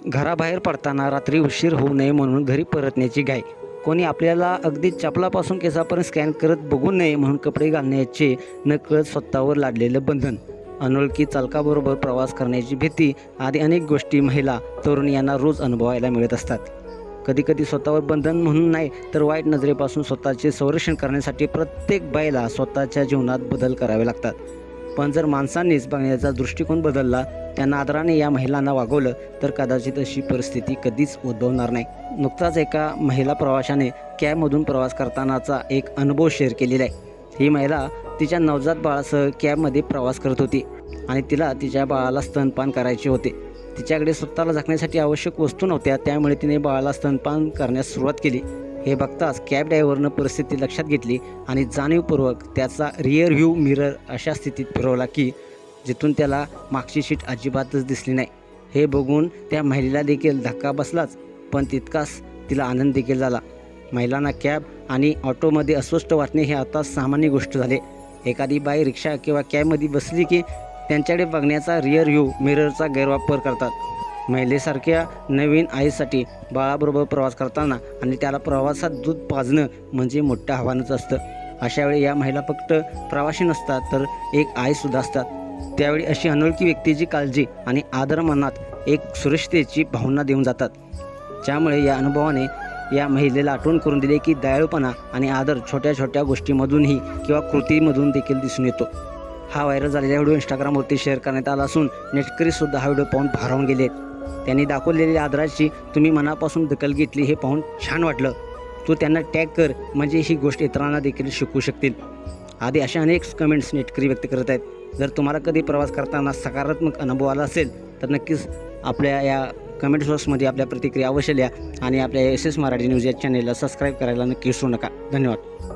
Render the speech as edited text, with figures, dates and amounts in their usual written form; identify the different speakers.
Speaker 1: घराबाहेर पडताना रात्री उशीर होऊ नये म्हणून घरी परतण्याची घाई. कोणी आपल्याला अगदी चपलापासून केसापर्यंत स्कॅन करत बघू नये म्हणून कपडे घालण्याचे नकळत स्वतःवर लादलेलं बंधन. अनोळखी चालकाबरोबर प्रवास करण्याची भीती आदी अनेक गोष्टी महिला तरुण यांना रोज अनुभवायला मिळत असतात. कधीकधी स्वतःवर बंधन म्हणून नाही तर वाईट नजरेपासून स्वतःचे संरक्षण करण्यासाठी प्रत्येक बाईला स्वतःच्या जीवनात बदल करावे लागतात. पण जर माणसांनीच बघण्याचा दृष्टिकोन बदलला, त्यांना आदराने या महिलांना वागवलं तर कदाचित अशी परिस्थिती कधीच उद्भवणार नाही. नुकताच एका महिला प्रवाशाने कॅबमधून प्रवास करतानाचा एक अनुभव शेअर केलेला आहे. ही महिला तिच्या नवजात बाळासह कॅबमध्ये प्रवास करत होती आणि तिला तिच्या बाळाला स्तनपान करायचे होते. तिच्याकडे स्वतःला झाकण्यासाठी आवश्यक वस्तू नव्हत्या, त्यामुळे तिने बाळाला स्तनपान करण्यास सुरुवात केली. हे बघताच कॅब ड्रायव्हरनं परिस्थिती लक्षात घेतली आणि जाणीवपूर्वक त्याचा रिअर व्ह्यू मिरर अशा स्थितीत फिरवला की जिथून त्याला मागची सीट अजिबातच दिसली नाही. हे बघून त्या महिलेला देखील धक्का बसलाच, पण तितकाच तिला आनंद देखील झाला. महिलांना कॅब आणि ऑटोमध्ये अस्वस्थ वाटणे हे आता सामान्य गोष्ट झाले. एखादी बाई रिक्षा किंवा कॅबमध्ये बसली की त्यांच्याकडे बघण्याचा रिअर व्ह्यू मिररचा गैरवापर करतात. महिलेसारख्या नवीन आईसाठी बाळाबरोबर प्रवास करताना आणि त्याला प्रवासात दूध पाजणं म्हणजे मोठं आव्हानच असतं. अशावेळी या महिला फक्त प्रवासी नसतात तर एक आईसुद्धा असतात. त्यावेळी अशी अनोळखी व्यक्तीची काळजी आणि आदर मनात एक सुरक्षिततेची भावना देऊन जातात. ज्यामुळे या अनुभवाने या महिलेला आठवण करून दिले की दयाळूपणा आणि आदर छोट्या छोट्या गोष्टींमधूनही किंवा कृतीमधून देखील दिसून येतो. हा व्हायरल झालेला व्हिडिओ इंस्टाग्रामवरती शेअर करण्यात आला असून नेटकरीसुद्धा हा व्हिडिओ पाहून भारावून गेले आहेत. त्यांनी दाखवलेल्या आदराची तुम्ही मनापासून दखल घेतली हे पाहून छान वाटलं. तू त्यांना टॅग कर म्हणजे ही गोष्ट इतरांना देखील शिकू शकतील. आधी अशा अनेक कमेंट्स नेटकरी व्यक्त करत आहेत. जर तुम्हाला कधी प्रवास करताना सकारात्मक अनुभव आला असेल तर नक्कीच आपल्या या कमेंट बॉक्समध्ये आपल्या प्रतिक्रिया अवश्य लिहा आणि आपल्या SS मराठी न्यूज या चॅनेलला सबस्क्राईब करायला नक्की विसरू नका. धन्यवाद.